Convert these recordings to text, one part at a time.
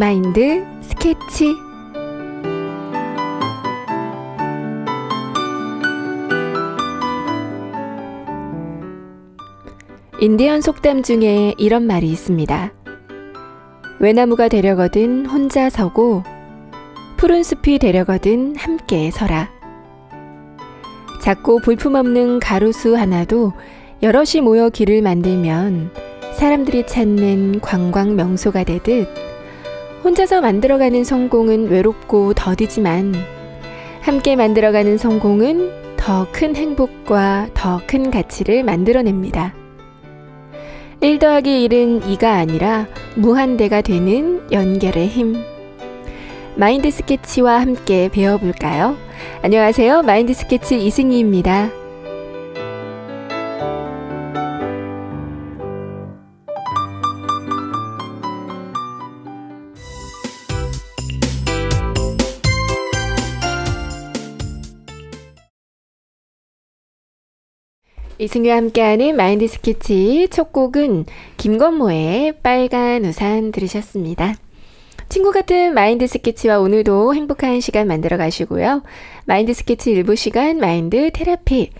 마인드 스케치. 인디언 속담 중에 이런 말이 있습니다. 외나무가 되려거든 혼자 서고 푸른 숲이 되려거든 함께 서라. 작고 볼품없는 가로수 하나도 여럿이 모여 길을 만들면 사람들이 찾는 관광 명소가 되듯 혼자서 만들어가는 성공은 외롭고 더디지만 함께 만들어가는 성공은 더 큰 행복과 더 큰 가치를 만들어냅니다. 1 더하기 1은 2가 아니라 무한대가 되는 연결의 힘. 마인드 스케치와 함께 배워볼까요? 안녕하세요. 마인드 스케치 이승희입니다. 이승희와 함께하는 마인드 스케치 첫 곡은 김건모의 빨간 우산 들으셨습니다. 친구 같은 마인드 스케치와 오늘도 행복한 시간 만들어 가시고요. 마인드 스케치 일부 시간 마인드 테라피.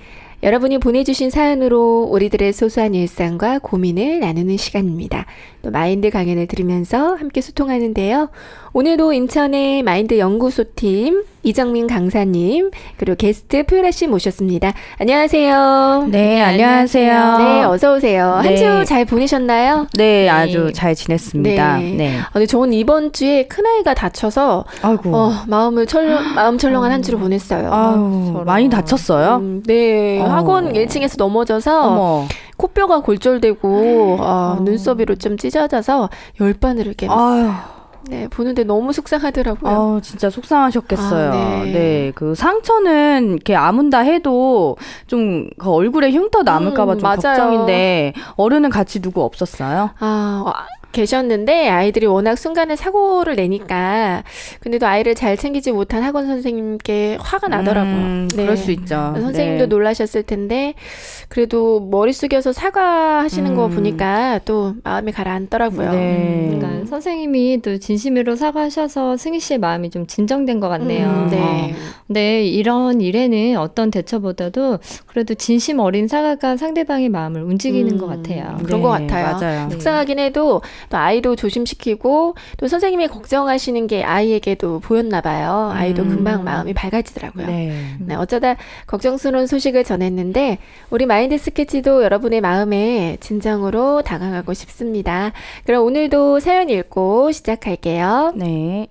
여러분이 보내주신 사연으로 우리들의 소소한 일상과 고민을 나누는 시간입니다. 또 마인드 강연을 들으면서 함께 소통하는데요. 오늘도 인천의 마인드 연구소팀 이정민 강사님 그리고 게스트 표라 씨 모셨습니다. 안녕하세요. 네, 안녕하세요. 네, 어서 오세요. 네. 한 주 잘 보내셨나요? 네, 아주 잘 지냈습니다. 네. 네. 근데 저는 이번 주에 큰아이가 다쳐서 아이고. 마음 철렁한 한 주를 보냈어요. 아유, 많이 다쳤어요? 네, 학원 1층에서 넘어져서 어머. 코뼈가 골절되고 눈썹이로 좀 찢어져서 열바늘을 아유. 깨놨어요. 네, 보는데 너무 속상하더라고요. 진짜 속상하셨겠어요. 네. 네, 그 상처는 이렇게 아문다 해도 좀 그 얼굴에 흉터 남을까봐 좀 맞아요. 걱정인데 어른은 같이 누구 없었어요? 계셨는데 아이들이 워낙 순간에 사고를 내니까 근데도 아이를 잘 챙기지 못한 학원 선생님께 화가 나더라고요. 네. 그럴 수 있죠. 선생님도 네. 놀라셨을 텐데 그래도 머리 숙여서 사과하시는 거 보니까 또 마음이 가라앉더라고요. 네. 그러니까 선생님이 또 진심으로 사과하셔서 승희 씨의 마음이 좀 진정된 것 같네요. 네. 근데 이런 일에는 어떤 대처보다도 그래도 진심 어린 사과가 상대방의 마음을 움직이는 것 같아요. 그런 것 같아요. 맞아요. 속상하긴 해도 또 아이도 조심시키고 또 선생님이 걱정하시는 게 아이에게도 보였나 봐요. 아이도 금방 마음이 밝아지더라고요. 네. 네, 어쩌다 걱정스러운 소식을 전했는데 우리 마인드 스케치도 여러분의 마음에 진정으로 다가가고 싶습니다. 그럼 오늘도 사연 읽고 시작할게요. 네.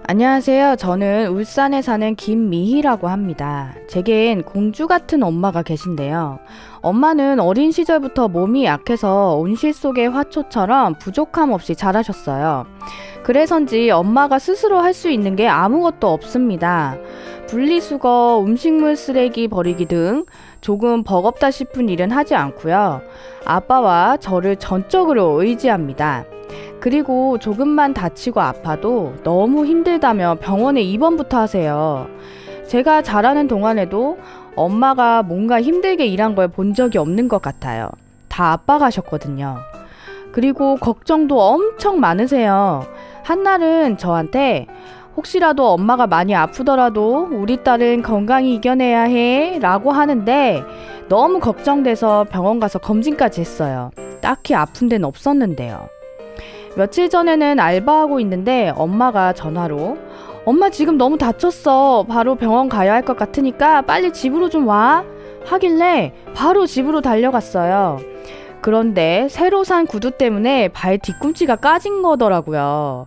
안녕하세요. 저는 울산에 사는 김미희라고 합니다. 제겐 공주 같은 엄마가 계신데요. 엄마는 어린 시절부터 몸이 약해서 온실 속의 화초처럼 부족함 없이 자라셨어요. 그래서인지 엄마가 스스로 할 수 있는 게 아무것도 없습니다. 분리수거, 음식물 쓰레기 버리기 등 조금 버겁다 싶은 일은 하지 않고요. 아빠와 저를 전적으로 의지합니다. 그리고 조금만 다치고 아파도 너무 힘들다며 병원에 입원부터 하세요. 제가 자라는 동안에도 엄마가 뭔가 힘들게 일한 걸 본 적이 없는 것 같아요. 다 아빠가 하셨거든요. 그리고 걱정도 엄청 많으세요. 한날은 저한테 혹시라도 엄마가 많이 아프더라도 우리 딸은 건강히 이겨내야 해 라고 하는데 너무 걱정돼서 병원 가서 검진까지 했어요. 딱히 아픈 데는 없었는데요. 며칠 전에는 알바하고 있는데 엄마가 전화로 엄마 지금 너무 다쳤어. 바로 병원 가야 할 것 같으니까 빨리 집으로 좀 와. 하길래 바로 집으로 달려갔어요. 그런데 새로 산 구두 때문에 발 뒤꿈치가 까진 거더라고요.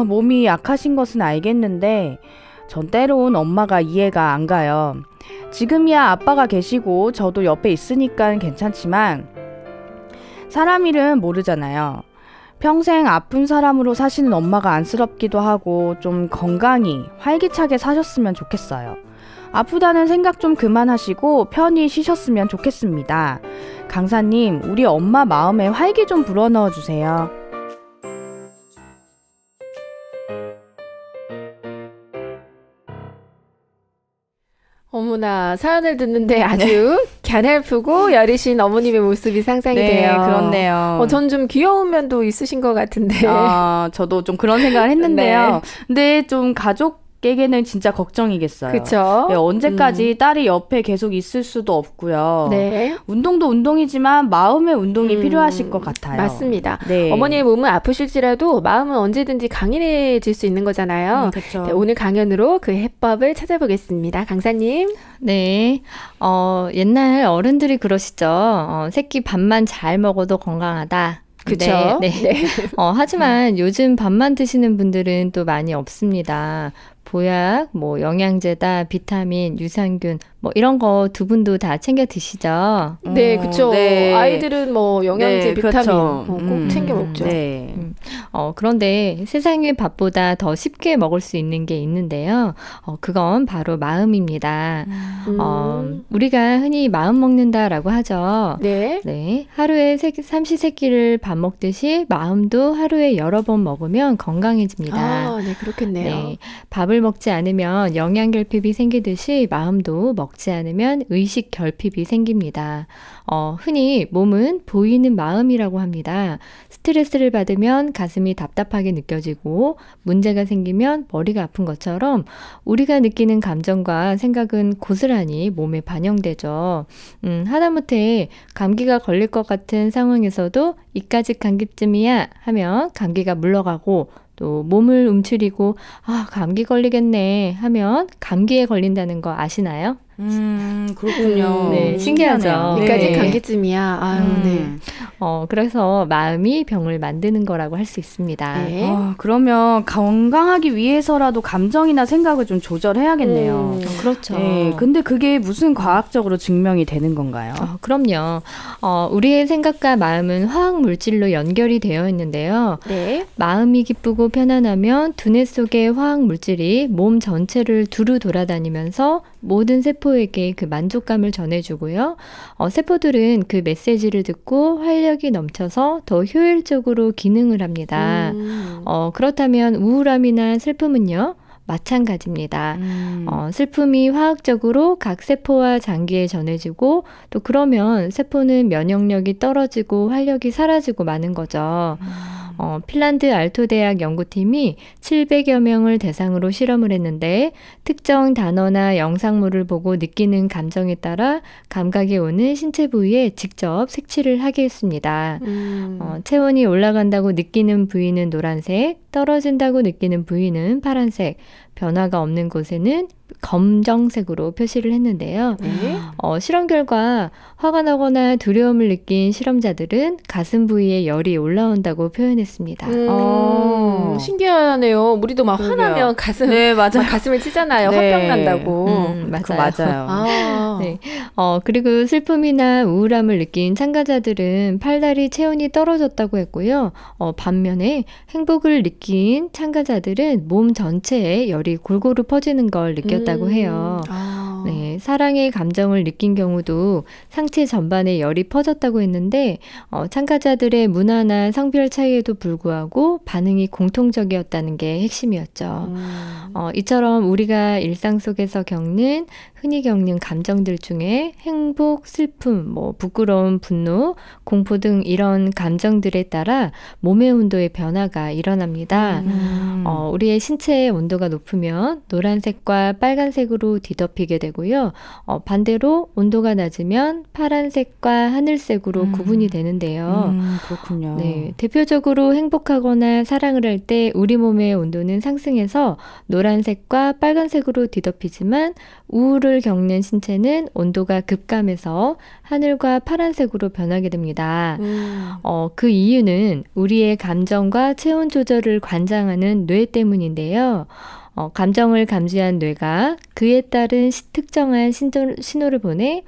몸이 약하신 것은 알겠는데 전 때론 엄마가 이해가 안 가요. 지금이야 아빠가 계시고 저도 옆에 있으니까 괜찮지만 사람 일은 모르잖아요. 평생 아픈 사람으로 사시는 엄마가 안쓰럽기도 하고 좀 건강히 활기차게 사셨으면 좋겠어요. 아프다는 생각 좀 그만하시고 편히 쉬셨으면 좋겠습니다. 강사님, 우리 엄마 마음에 활기 좀 불어넣어 주세요. 어머나, 사연을 듣는데 아주 갸냘프고 여리신 어머님의 모습이 상상이 네, 돼요. 그렇네요. 전 좀 귀여운 면도 있으신 것 같은데. 저도 좀 그런 생각을 했는데요. 네. 근데 좀 가족에게는 진짜 걱정이겠어요. 그렇죠. 네, 언제까지 딸이 옆에 계속 있을 수도 없고요. 네. 운동도 운동이지만 마음의 운동이 필요하실 것 같아요. 맞습니다. 네. 어머니의 몸은 아프실지라도 마음은 언제든지 강인해질 수 있는 거잖아요. 그렇죠. 네, 오늘 강연으로 그 해법을 찾아보겠습니다. 강사님. 네. 옛날 어른들이 그러시죠. 새끼 밥만 잘 먹어도 건강하다. 그쵸? 네. 하지만 요즘 밥만 드시는 분들은 또 많이 없습니다. 보약, 뭐 영양제다, 비타민, 유산균, 뭐 이런 거 두 분도 다 챙겨 드시죠? 네, 그렇죠. 네. 아이들은 뭐 영양제, 네, 비타민 그렇죠. 꼭 챙겨 먹죠. 네. 그런데 세상의 밥보다 더 쉽게 먹을 수 있는 게 있는데요. 그건 바로 마음입니다. 우리가 흔히 마음 먹는다라고 하죠. 네. 네, 하루에 삼시세끼를 밥 먹듯이 마음도 하루에 여러 번 먹으면 건강해집니다. 네, 그렇겠네요. 네, 밥을 먹지 않으면 영양 결핍이 생기듯이 마음도 먹지 않으면 의식 결핍이 생깁니다. 흔히 몸은 보이는 마음이라고 합니다. 스트레스를 받으면 가슴이 답답하게 느껴지고 문제가 생기면 머리가 아픈 것처럼 우리가 느끼는 감정과 생각은 고스란히 몸에 반영되죠. 하다못해 감기가 걸릴 것 같은 상황에서도 이까짓 감기쯤이야 하면 감기가 물러가고 또 몸을 움츠리고 감기 걸리겠네 하면 감기에 걸린다는 거 아시나요? 그렇군요. 네, 신기하죠. 여기까지 네. 감기쯤이야. 네. 그래서 마음이 병을 만드는 거라고 할 수 있습니다. 네. 그러면 건강하기 위해서라도 감정이나 생각을 좀 조절해야겠네요. 그렇죠. 네, 근데 그게 무슨 과학적으로 증명이 되는 건가요? 그럼요. 우리의 생각과 마음은 화학 물질로 연결이 되어 있는데요. 네. 마음이 기쁘고 편안하면 두뇌 속의 화학 물질이 몸 전체를 두루 돌아다니면서 모든 세포에게 그 만족감을 전해주고요. 세포들은 그 메시지를 듣고 활력이 넘쳐서 더 효율적으로 기능을 합니다. 그렇다면 우울함이나 슬픔은요? 마찬가지입니다. 슬픔이 화학적으로 각 세포와 장기에 전해지고 또 그러면 세포는 면역력이 떨어지고 활력이 사라지고 마는 거죠. 핀란드 알토 대학 연구팀이 700여 명을 대상으로 실험을 했는데 특정 단어나 영상물을 보고 느끼는 감정에 따라 감각이 오는 신체 부위에 직접 색칠을 하게 했습니다. 체온이 올라간다고 느끼는 부위는 노란색, 떨어진다고 느끼는 부위는 파란색, 변화가 없는 곳에는 검정색으로 표시를 했는데요. 네. 실험 결과 화가 나거나 두려움을 느낀 실험자들은 가슴 부위에 열이 올라온다고 표현했습니다. 신기하네요. 우리도 막 그러게요. 화나면 가슴, 네, 맞아요. 막 가슴을 찌잖아요. 네. 화병 난다고. 그거 맞아요. 맞아요. 네. 그리고 슬픔이나 우울함을 느낀 참가자들은 팔다리 체온이 떨어졌다고 했고요. 반면에 행복을 느낀 참가자들은 몸 전체에 열이 골고루 퍼지는 걸 느꼈다고 해요. 네, 사랑의 감정을 느낀 경우도 상체 전반에 열이 퍼졌다고 했는데 참가자들의 문화나 성별 차이에도 불구하고 반응이 공통적이었다는 게 핵심이었죠. 이처럼 우리가 일상 속에서 흔히 겪는 감정들 중에 행복, 슬픔, 부끄러움, 분노, 공포 등 이런 감정들에 따라 몸의 온도의 변화가 일어납니다. 우리의 신체의 온도가 높으면 노란색과 빨간색으로 뒤덮이게 되고요. 반대로 온도가 낮으면 파란색과 하늘색으로 구분이 되는데요. 그렇군요. 네, 대표적으로 행복하거나 사랑을 할 때 우리 몸의 온도는 상승해서 노란색과 빨간색으로 뒤덮이지만 우울을 겪는 신체는 온도가 급감해서 하늘과 파란색으로 변하게 됩니다. 그 이유는 우리의 감정과 체온 조절을 관장하는 뇌 때문인데요. 감정을 감지한 뇌가 그에 따른 특정한 신호를 보내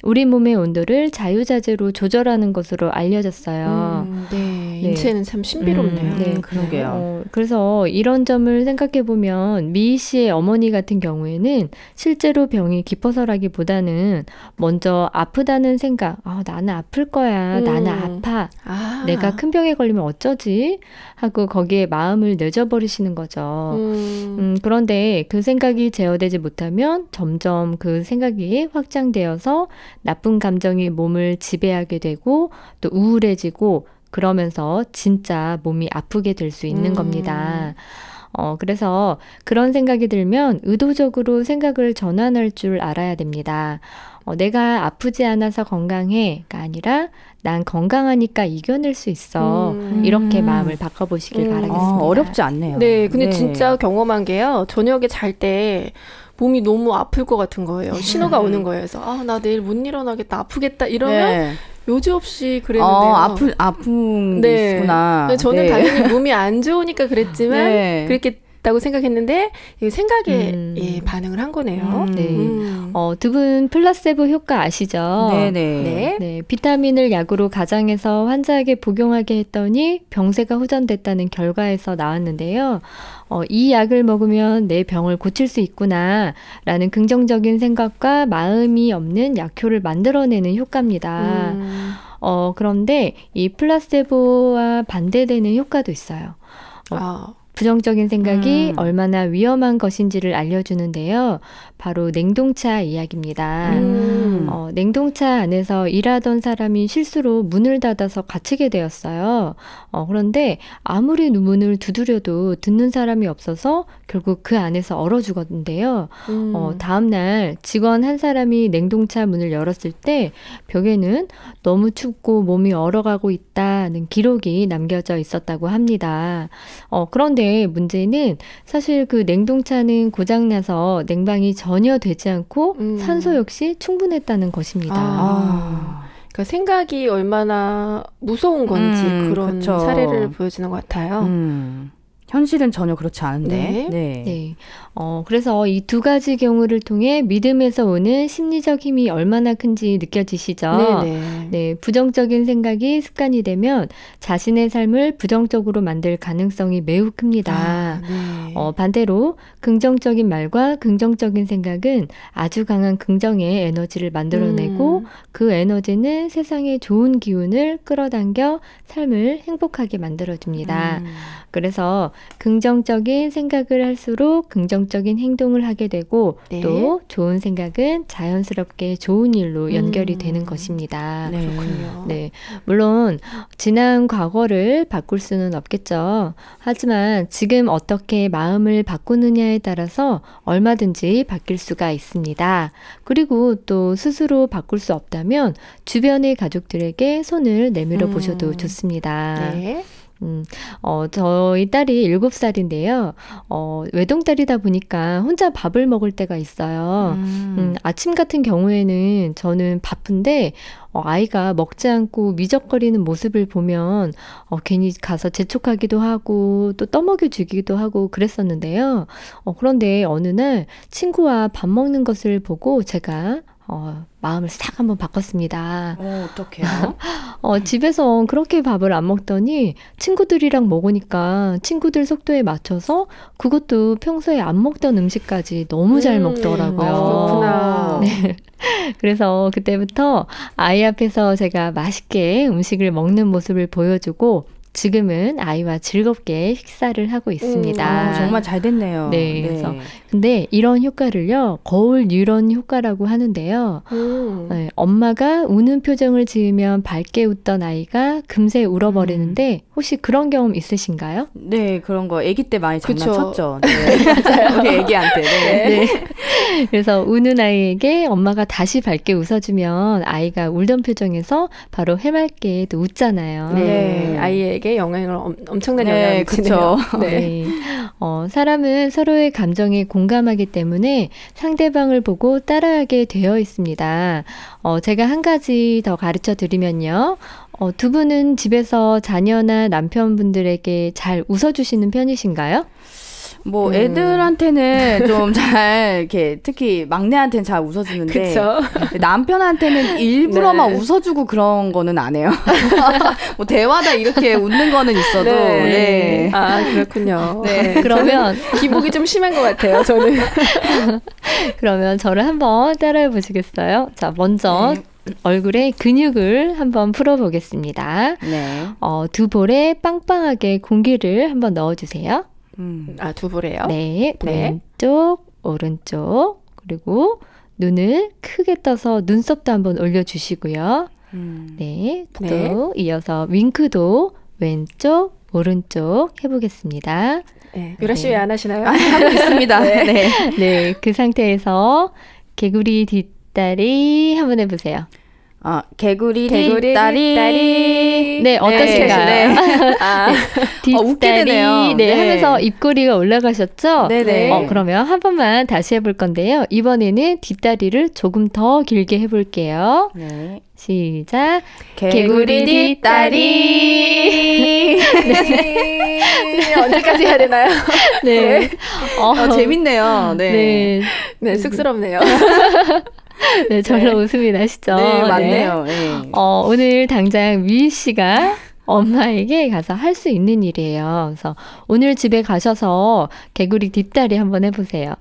우리 몸의 온도를 자유자재로 조절하는 것으로 알려졌어요. 네. 인체는 참 신비롭네요. 네. 그러게요. 그래서 이런 점을 생각해 보면 미희 씨의 어머니 같은 경우에는 실제로 병이 깊어서라기보다는 먼저 아프다는 생각, 나는 아플 거야, 나는 아파, 아. 내가 큰 병에 걸리면 어쩌지? 하고 거기에 마음을 내줘버리시는 거죠. 그런데 그 생각이 제어되지 못하면 점점 그 생각이 확장되어서 나쁜 감정이 몸을 지배하게 되고 또 우울해지고 그러면서 진짜 몸이 아프게 될 수 있는 겁니다. 그래서 그런 생각이 들면 의도적으로 생각을 전환할 줄 알아야 됩니다. 내가 아프지 않아서 건강해가 아니라 난 건강하니까 이겨낼 수 있어. 이렇게 마음을 바꿔보시길 바라겠습니다. 어렵지 않네요. 네, 근데 진짜 경험한 게요. 저녁에 잘 때 몸이 너무 아플 것 같은 거예요. 신호가 오는 거예요. 그래서 나 내일 못 일어나겠다, 아프겠다 이러면 요지없이 그랬는데요. 아픈 네. 게 있구나. 네, 저는 당연히 몸이 안 좋으니까 그랬지만 그랬겠다고 생각했는데 생각에 반응을 한 거네요. 네. 두 분 플라세보 효과 아시죠? 네네. 네, 비타민을 약으로 가장해서 환자에게 복용하게 했더니 병세가 호전됐다는 결과에서 나왔는데요. 이 약을 먹으면 내 병을 고칠 수 있구나 라는 긍정적인 생각과 마음이 없는 약효를 만들어내는 효과입니다. 그런데 이 플라세보와 반대되는 효과도 있어요. 부정적인 생각이 얼마나 위험한 것인지를 알려주는데요. 바로 냉동차 이야기입니다. 냉동차 안에서 일하던 사람이 실수로 문을 닫아서 갇히게 되었어요. 그런데 아무리 문을 두드려도 듣는 사람이 없어서 결국 그 안에서 얼어 죽었는데요. 다음날 직원 한 사람이 냉동차 문을 열었을 때 벽에는 너무 춥고 몸이 얼어가고 있다는 기록이 남겨져 있었다고 합니다. 그런데 문제는 사실 그 냉동차는 고장나서 냉방이 전혀 되지 않고 산소 역시 충분했다는 것입니다. 그러니까 생각이 얼마나 무서운 건지 그런 그쵸. 사례를 보여주는 것 같아요. 현실은 전혀 그렇지 않은데. 네. 그래서 이 두 가지 경우를 통해 믿음에서 오는 심리적 힘이 얼마나 큰지 느껴지시죠? 네, 부정적인 생각이 습관이 되면 자신의 삶을 부정적으로 만들 가능성이 매우 큽니다. 반대로 긍정적인 말과 긍정적인 생각은 아주 강한 긍정의 에너지를 만들어내고 그 에너지는 세상에 좋은 기운을 끌어당겨 삶을 행복하게 만들어줍니다. 그래서 긍정적인 생각을 할수록 긍정적인 행동을 하게 되고 또 좋은 생각은 자연스럽게 좋은 일로 연결이 되는 것입니다. 그렇군요. 네, 물론 지난 과거를 바꿀 수는 없겠죠. 하지만 지금 어떻게 마음을 바꾸느냐에 따라서 얼마든지 바뀔 수가 있습니다. 그리고 또 스스로 바꿀 수 없다면 주변의 가족들에게 손을 내밀어 보셔도 좋습니다. 네. 저희 딸이 7살인데요. 외동딸이다 보니까 혼자 밥을 먹을 때가 있어요. 아침 같은 경우에는 저는 바쁜데 아이가 먹지 않고 미적거리는 모습을 보면 괜히 가서 재촉하기도 하고 또 떠먹여 주기도 하고 그랬었는데요. 그런데 어느 날 친구와 밥 먹는 것을 보고 제가 마음을 싹 한번 바꿨습니다. 어떡해요? 집에서 그렇게 밥을 안 먹더니 친구들이랑 먹으니까 친구들 속도에 맞춰서 그것도 평소에 안 먹던 음식까지 너무 잘 먹더라고요. 그렇구나. 네. 그래서 그때부터 아이 앞에서 제가 맛있게 음식을 먹는 모습을 보여주고 지금은 아이와 즐겁게 식사를 하고 있습니다. 정말 잘 됐네요. 네, 그래서 근데 이런 효과를요, 거울 뉴런 효과라고 하는데요. 네, 엄마가 우는 표정을 지으면 밝게 웃던 아이가 금세 울어버리는데 혹시 그런 경험 있으신가요? 네, 그런 거 아기 때 많이 그쵸. 장난쳤죠. 맞아요. 우리 아기한테. 네. 그래서 우는 아이에게 엄마가 다시 밝게 웃어주면 아이가 울던 표정에서 바로 해맑게 또 웃잖아요. 네. 아이에게 영향을 엄청난 영향을 미치네요. 네. 사람은 서로의 감정에 공감하기 때문에 상대방을 보고 따라하게 되어 있습니다. 제가 한 가지 더 가르쳐 드리면요. 두 분은 집에서 자녀나 남편분들에게 잘 웃어주시는 편이신가요? 뭐 애들한테는 좀 잘 이렇게 특히 막내한테는 잘 웃어주는데 그쵸. 남편한테는 일부러만 네. 웃어주고 그런 거는 안 해요. 뭐 대화다 이렇게 웃는 거는 있어도 네. 아, 그렇군요. 네. 그러면 기복이 좀 심한 것 같아요, 저는. 그러면 저를 한번 따라해 보시겠어요? 자, 먼저 얼굴에 근육을 한번 풀어보겠습니다. 네. 두 볼에 빵빵하게 공기를 한번 넣어주세요. 아, 두 볼이에요? 네, 네. 왼쪽, 오른쪽, 그리고 눈을 크게 떠서 눈썹도 한번 올려주시고요. 네, 또 네. 이어서 윙크도 왼쪽, 오른쪽 해보겠습니다. 네. 유라 씨 왜 안 하시나요? 하고 있습니다. 네. 네, 그 상태에서 개구리 뒷다리 한번 해보세요. 개구리 개구리 뒷다리. 뒷다리. 네, 어떠신가요? 네. 아, 웃게 되네요. 네, 네. 하면서 입꼬리가 올라가셨죠? 네네. 그러면 한 번만 다시 해볼 건데요. 이번에는 뒷다리를 조금 더 길게 해볼게요. 네. 시작. 개구리 뒷다리. 네. 언제까지 해야 되나요? 네. 재밌네요. 네. 네. 네, 쑥스럽네요. 네, 절로 웃음이 나시죠? 네, 맞네요. 네. 오늘 당장 미희 씨가 엄마에게 가서 할 수 있는 일이에요. 그래서 오늘 집에 가셔서 개구리 뒷다리 한번 해보세요.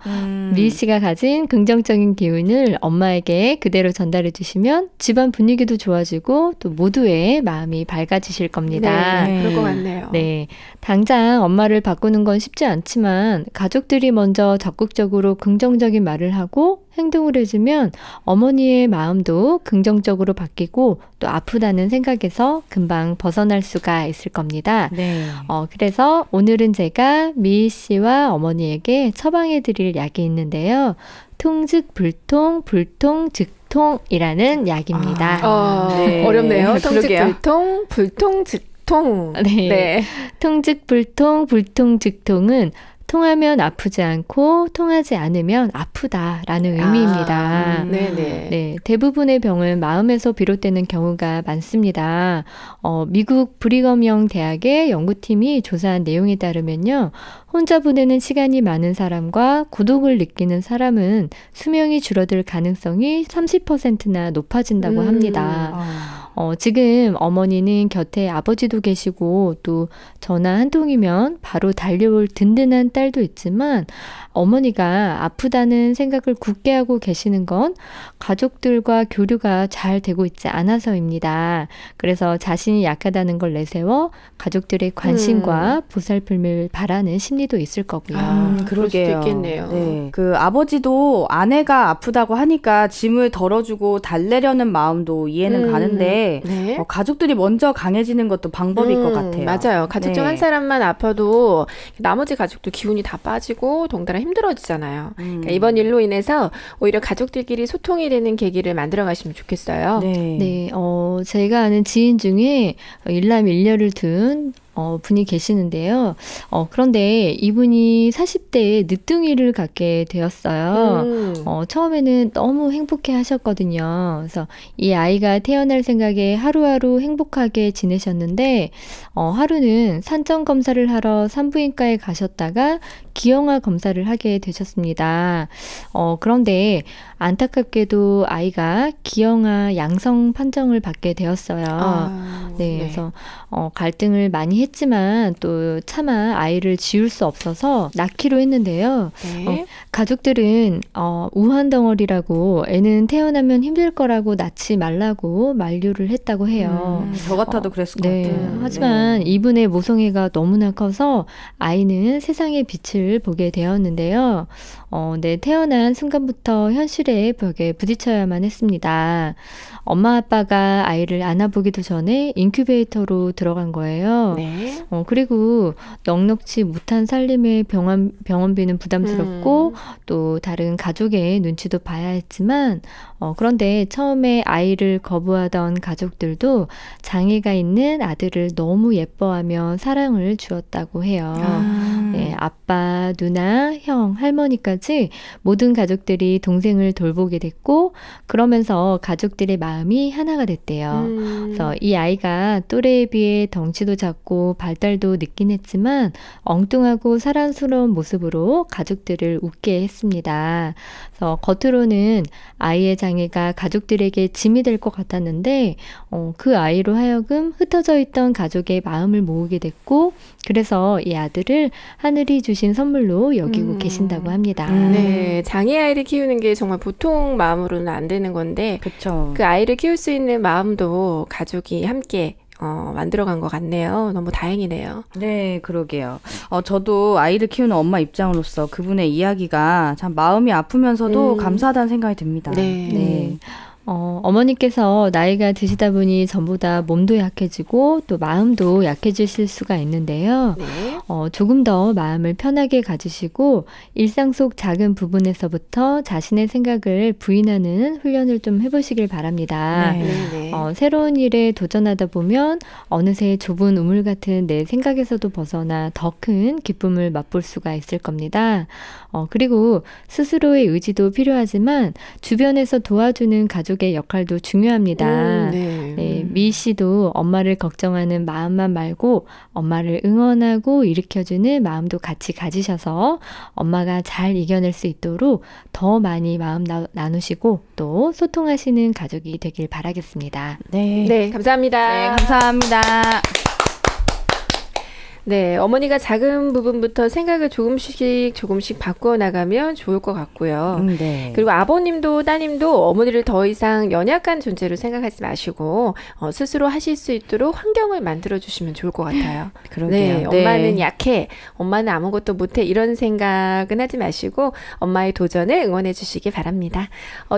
미희 씨가 가진 긍정적인 기운을 엄마에게 그대로 전달해 주시면 집안 분위기도 좋아지고 또 모두의 마음이 밝아지실 겁니다. 네, 네. 그럴 것 같네요. 네, 당장 엄마를 바꾸는 건 쉽지 않지만 가족들이 먼저 적극적으로 긍정적인 말을 하고 행동을 해주면 어머니의 마음도 긍정적으로 바뀌고 또 아프다는 생각에서 금방 벗어날 수가 있을 겁니다. 네. 그래서 오늘은 제가 미희 씨와 어머니에게 처방해 드릴 약이 있는데요. 통즉불통, 불통즉통이라는 약입니다. 네. 어렵네요. 그러게요. 통즉불통, 불통즉통. 네. 네. 통즉불통, 불통즉통은 통하면 아프지 않고 통하지 않으면 아프다라는 의미입니다. 네네. 네, 대부분의 병은 마음에서 비롯되는 경우가 많습니다. 미국 브리검영 대학의 연구팀이 조사한 내용에 따르면요. 혼자 보내는 시간이 많은 사람과孤独을 느끼는 사람은 수명이 줄어들 가능성이 30%나 높아진다고 합니다. 지금 어머니는 곁에 아버지도 계시고 또 전화 한 통이면 바로 달려올 든든한 딸도 있지만 어머니가 아프다는 생각을 굳게 하고 계시는 건 가족들과 교류가 잘 되고 있지 않아서입니다. 그래서 자신이 약하다는 걸 내세워 가족들의 관심과 보살핌을 바라는 심리도 있을 거고요. 그럴 수도 그러게요. 있겠네요. 네. 그 아버지도 아내가 아프다고 하니까 짐을 덜어주고 달래려는 마음도 이해는 가는데 네. 가족들이 먼저 강해지는 것도 방법일 것 같아요. 맞아요. 가족 중 네. 한 사람만 아파도 나머지 가족도 기운이 다 빠지고 덩달아 힘들어지잖아요. 그러니까 이번 일로 인해서 오히려 가족들끼리 소통이 되는 계기를 만들어 가시면 좋겠어요. 네. 네, 제가 아는 지인 중에 일남 일녀를 둔 분이 계시는데요. 그런데 이분이 40대에 늦둥이를 갖게 되었어요. 처음에는 너무 행복해 하셨거든요. 그래서 이 아이가 태어날 생각에 하루하루 행복하게 지내셨는데, 하루는 산전 검사를 하러 산부인과에 가셨다가 기형아 검사를 하게 되셨습니다. 그런데 안타깝게도 아이가 기형아 양성 판정을 받게 되었어요. 네, 그래서 갈등을 많이 했지만 또 차마 아이를 지울 수 없어서 낳기로 했는데요. 네. 가족들은 우한 덩어리라고 애는 태어나면 힘들 거라고 낳지 말라고 만류를 했다고 해요. 저 같아도 그랬을 것 네, 같아요. 하지만 이분의 모성애가 너무나 커서 아이는 세상의 빛을 보게 되었는데요. 네, 태어난 순간부터 현실의 벽에 부딪혀야만 했습니다. 엄마 아빠가 아이를 안아보기도 전에 인큐베이터로 들어간 거예요. 네. 그리고 넉넉지 못한 살림에 병원비는 부담스럽고 또 다른 가족의 눈치도 봐야 했지만 그런데 처음에 아이를 거부하던 가족들도 장애가 있는 아들을 너무 예뻐하며 사랑을 주었다고 해요. 네, 네, 아빠, 누나, 형, 할머니까지 모든 가족들이 동생을 돌보게 됐고, 그러면서 가족들의 마음이 하나가 됐대요. 그래서 이 아이가 또래에 비해 덩치도 작고 발달도 늦긴 했지만 엉뚱하고 사랑스러운 모습으로 가족들을 웃게 했습니다. 그래서 겉으로는 아이의 장애가 가족들에게 짐이 될 것 같았는데 그 아이로 하여금 흩어져 있던 가족의 마음을 모으게 됐고 그래서 이 아들을 하늘이 주신 선물로 여기고 계신다고 합니다. 네, 장애 아이를 키우는 게 정말 보통 마음으로는 안 되는 건데 그쵸. 그 아이를 키울 수 있는 마음도 가족이 함께 만들어간 것 같네요. 너무 다행이네요. 네, 그러게요. 저도 아이를 키우는 엄마 입장으로서 그분의 이야기가 참 마음이 아프면서도 감사하다는 생각이 듭니다. 네. 어머니께서 나이가 드시다 보니 전보다 몸도 약해지고 또 마음도 약해지실 수가 있는데요. 네. 조금 더 마음을 편하게 가지시고 일상 속 작은 부분에서부터 자신의 생각을 부인하는 훈련을 좀 해보시길 바랍니다. 네. 네. 새로운 일에 도전하다 보면 어느새 좁은 우물 같은 내 생각에서도 벗어나 더 큰 기쁨을 맛볼 수가 있을 겁니다. 그리고 스스로의 의지도 필요하지만 주변에서 도와주는 가족의 역할도 중요합니다. 네, 미 씨도 엄마를 걱정하는 마음만 말고 엄마를 응원하고 일으켜주는 마음도 같이 가지셔서 엄마가 잘 이겨낼 수 있도록 더 많이 마음 나누시고 또 소통하시는 가족이 되길 바라겠습니다. 네. 네, 감사합니다. 네, 감사합니다. 네, 어머니가 작은 부분부터 생각을 조금씩 바꾸어 나가면 좋을 것 같고요. 네. 그리고 아버님도 따님도 어머니를 더 이상 연약한 존재로 생각하지 마시고 스스로 하실 수 있도록 환경을 만들어 주시면 좋을 것 같아요. 그러게요. 네, 엄마는 약해, 엄마는 아무것도 못해 이런 생각은 하지 마시고 엄마의 도전을 응원해 주시기 바랍니다.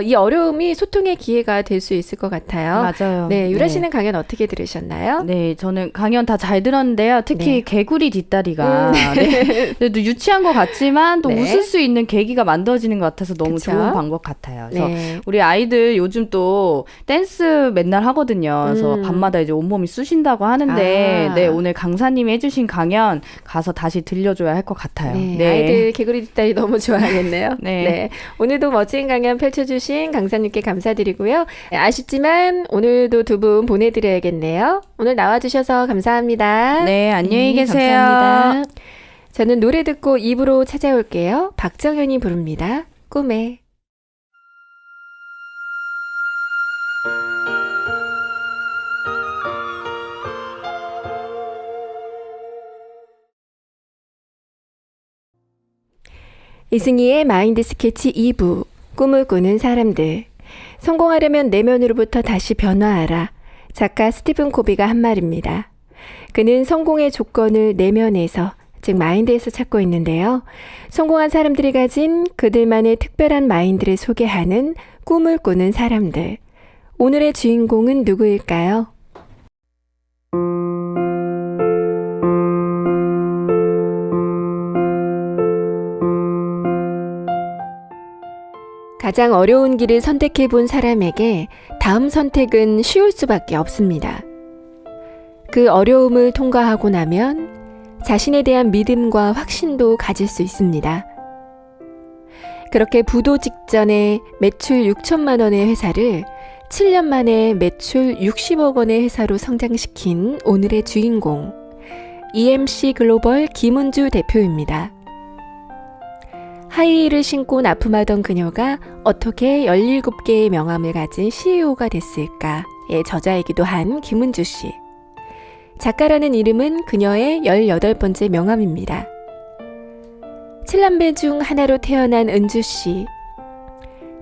이 어려움이 소통의 기회가 될 수 있을 것 같아요. 맞아요. 네, 유라 씨는 강연 어떻게 들으셨나요? 네, 저는 강연 다 잘 들었는데요. 특히 네. 개구리 뒷다리가 네. 그래도 유치한 것 같지만 또 네. 웃을 수 있는 계기가 만들어지는 것 같아서 너무 그쵸? 좋은 방법 같아요. 그래서 네. 우리 아이들 요즘 또 댄스 맨날 하거든요. 그래서 밤마다 이제 온몸이 쑤신다고 하는데 아. 네, 오늘 강사님이 해주신 강연 가서 다시 들려줘야 할 것 같아요. 네, 아이들 개구리 뒷다리 너무 좋아하겠네요. 네. 오늘도 멋진 강연 펼쳐주신 강사님께 감사드리고요. 아쉽지만 오늘도 두 분 보내드려야겠네요. 오늘 나와주셔서 감사합니다. 네, 안녕히 계세요. 감사합니다. 저는 노래 듣고 입으로 찾아올게요. 박정현이 부릅니다. 꿈에. 이승희의 마인드 스케치 2부, 꿈을 꾸는 사람들. 성공하려면 내면으로부터 다시 변화하라. 작가 스티븐 코비가 한 말입니다. 그는 성공의 조건을 내면에서, 즉 마인드에서 찾고 있는데요. 성공한 사람들이 가진 그들만의 특별한 마인드를 소개하는 꿈을 꾸는 사람들. 오늘의 주인공은 누구일까요? 가장 어려운 길을 선택해 본 사람에게 다음 선택은 쉬울 수밖에 없습니다. 그 어려움을 통과하고 나면 자신에 대한 믿음과 확신도 가질 수 있습니다. 그렇게 부도 직전에 매출 6천만 원의 회사를 7년 만에 매출 60억 원의 회사로 성장시킨 오늘의 주인공, EMC 글로벌 김은주 대표입니다. 하이힐을 신고 납품하던 그녀가 어떻게 17개의 명함을 가진 CEO가 됐을까의 저자이기도 한 김은주 씨. 작가라는 이름은 그녀의 18번째 명함입니다. 7남매 중 하나로 태어난 은주 씨.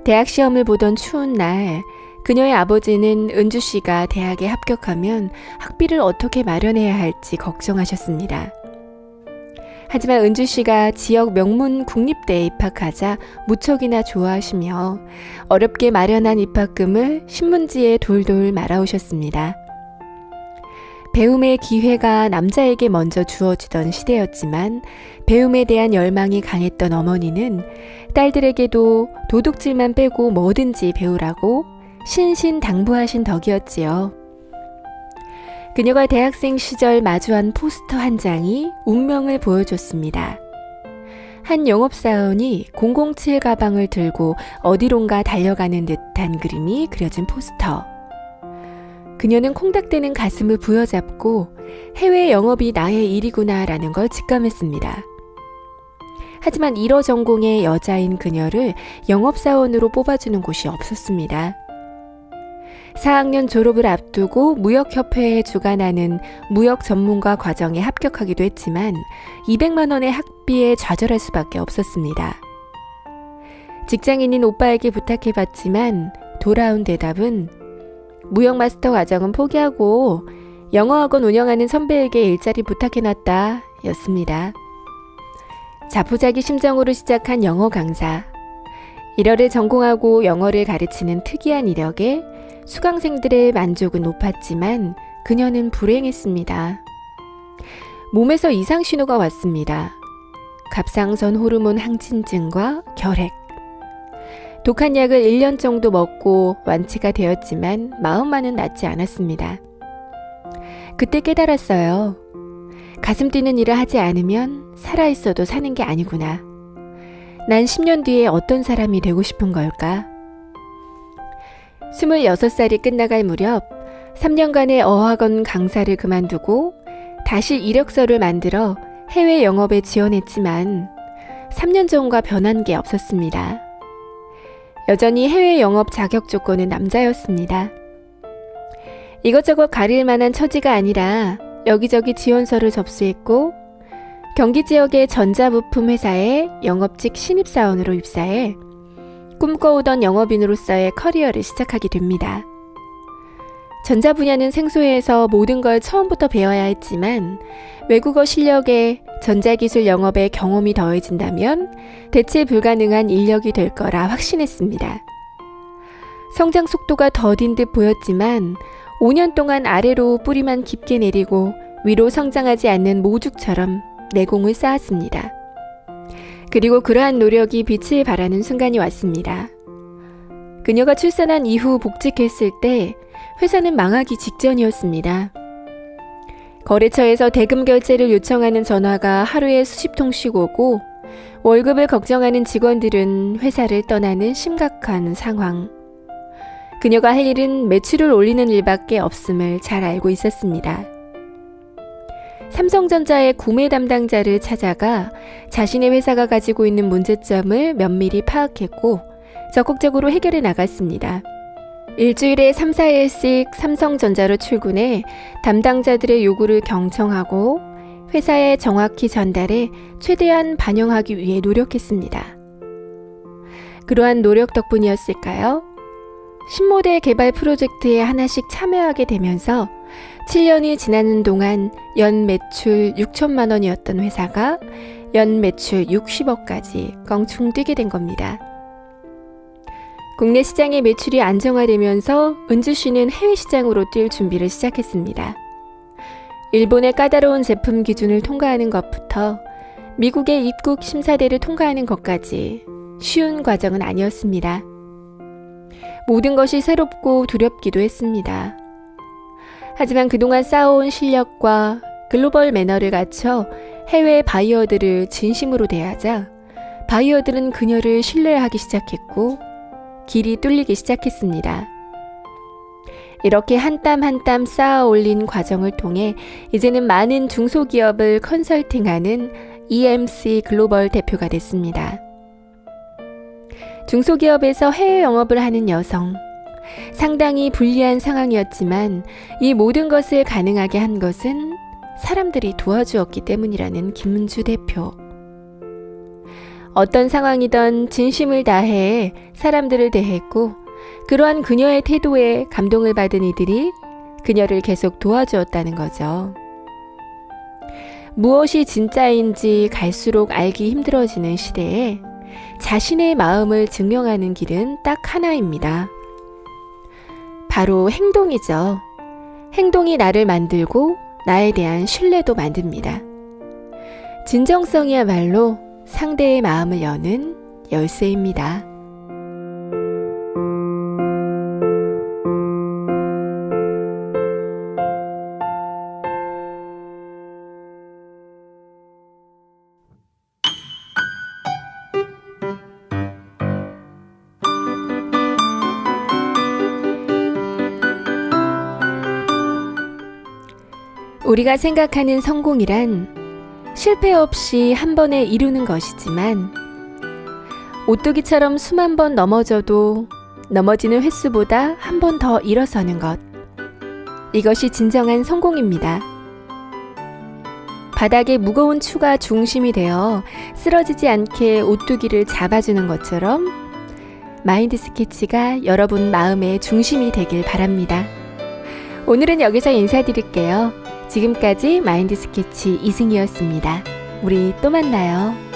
대학 시험을 보던 추운 날, 그녀의 아버지는 은주 씨가 대학에 합격하면 학비를 어떻게 마련해야 할지 걱정하셨습니다. 하지만 은주 씨가 지역 명문 국립대에 입학하자 무척이나 좋아하시며 어렵게 마련한 입학금을 신문지에 돌돌 말아오셨습니다. 배움의 기회가 남자에게 먼저 주어지던 시대였지만 배움에 대한 열망이 강했던 어머니는 딸들에게도 도둑질만 빼고 뭐든지 배우라고 신신당부하신 덕이었지요. 그녀가 대학생 시절 마주한 포스터 한 장이 운명을 보여줬습니다. 한 영업사원이 007 가방을 들고 어디론가 달려가는 듯한 그림이 그려진 포스터. 그녀는 콩닥대는 가슴을 부여잡고 해외 영업이 나의 일이구나라는 걸 직감했습니다. 하지만 1호 전공의 여자인 그녀를 영업사원으로 뽑아주는 곳이 없었습니다. 4학년 졸업을 앞두고 무역협회에 주관하는 무역 전문가 과정에 합격하기도 했지만 200만 원의 학비에 좌절할 수밖에 없었습니다. 직장인인 오빠에게 부탁해봤지만 돌아온 대답은 무역 마스터 과정은 포기하고 영어학원 운영하는 선배에게 일자리 부탁해놨다 였습니다. 자포자기 심정으로 시작한 영어 강사. 1어를 전공하고 영어를 가르치는 특이한 이력에 수강생들의 만족은 높았지만 그녀는 불행했습니다. 몸에서 이상 신호가 왔습니다. 갑상선 호르몬 항진증과 결핵. 독한 약을 1년 정도 먹고 완치가 되었지만 마음만은 낫지 않았습니다. 그때 깨달았어요. 가슴 뛰는 일을 하지 않으면 살아있어도 사는 게 아니구나. 난 10년 뒤에 어떤 사람이 되고 싶은 걸까? 26살이 끝나갈 무렵 3년간의 어학원 강사를 그만두고 다시 이력서를 만들어 해외 영업에 지원했지만 3년 전과 변한 게 없었습니다. 여전히 해외 영업 자격 조건은 남자였습니다. 이것저것 가릴 만한 처지가 아니라 여기저기 지원서를 접수했고 경기 지역의 전자부품 회사에 영업직 신입사원으로 입사해 꿈꿔오던 영업인으로서의 커리어를 시작하게 됩니다. 전자 분야는 생소해서 모든 걸 처음부터 배워야 했지만 외국어 실력에 전자기술 영업에 경험이 더해진다면 대체 불가능한 인력이 될 거라 확신했습니다. 성장 속도가 더딘 듯 보였지만 5년 동안 아래로 뿌리만 깊게 내리고 위로 성장하지 않는 모죽처럼 내공을 쌓았습니다. 그리고 그러한 노력이 빛을 발하는 순간이 왔습니다. 그녀가 출산한 이후 복직했을 때 회사는 망하기 직전이었습니다. 거래처에서 대금 결제를 요청하는 전화가 하루에 수십 통씩 오고 월급을 걱정하는 직원들은 회사를 떠나는 심각한 상황. 그녀가 할 일은 매출을 올리는 일밖에 없음을 잘 알고 있었습니다. 삼성전자의 구매 담당자를 찾아가 자신의 회사가 가지고 있는 문제점을 면밀히 파악했고 적극적으로 해결해 나갔습니다. 일주일에 3, 4일씩 삼성전자로 출근해 담당자들의 요구를 경청하고 회사에 정확히 전달해 최대한 반영하기 위해 노력했습니다. 그러한 노력 덕분이었을까요? 신모델 개발 프로젝트에 하나씩 참여하게 되면서 7년이 지나는 동안 연 매출 6천만 원이었던 회사가 연 매출 60억까지 껑충 뛰게 된 겁니다. 국내 시장의 매출이 안정화되면서 은주 씨는 해외 시장으로 뛸 준비를 시작했습니다. 일본의 까다로운 제품 기준을 통과하는 것부터 미국의 입국 심사대를 통과하는 것까지 쉬운 과정은 아니었습니다. 모든 것이 새롭고 두렵기도 했습니다. 하지만 그동안 쌓아온 실력과 글로벌 매너를 갖춰 해외 바이어들을 진심으로 대하자 바이어들은 그녀를 신뢰하기 시작했고 길이 뚫리기 시작했습니다. 이렇게 한 땀 한 땀 쌓아 올린 과정을 통해 이제는 많은 중소기업을 컨설팅하는 EMC 글로벌 대표가 됐습니다. 중소기업에서 해외 영업을 하는 여성. 상당히 불리한 상황이었지만 이 모든 것을 가능하게 한 것은 사람들이 도와주었기 때문이라는 김은주 대표. 어떤 상황이든 진심을 다해 사람들을 대했고 그러한 그녀의 태도에 감동을 받은 이들이 그녀를 계속 도와주었다는 거죠. 무엇이 진짜인지 갈수록 알기 힘들어지는 시대에 자신의 마음을 증명하는 길은 딱 하나입니다. 바로 행동이죠. 행동이 나를 만들고 나에 대한 신뢰도 만듭니다. 진정성이야말로 상대의 마음을 여는 열쇠입니다. 우리가 생각하는 성공이란 실패 없이 한 번에 이루는 것이지만 오뚜기처럼 수만 번 넘어져도 넘어지는 횟수보다 한 번 더 일어서는 것. 이것이 진정한 성공입니다. 바닥에 무거운 추가 중심이 되어 쓰러지지 않게 오뚜기를 잡아주는 것처럼 마인드 스케치가 여러분 마음의 중심이 되길 바랍니다. 오늘은 여기서 인사드릴게요. 지금까지 마인드 스케치 이승이었습니다. 우리 또 만나요.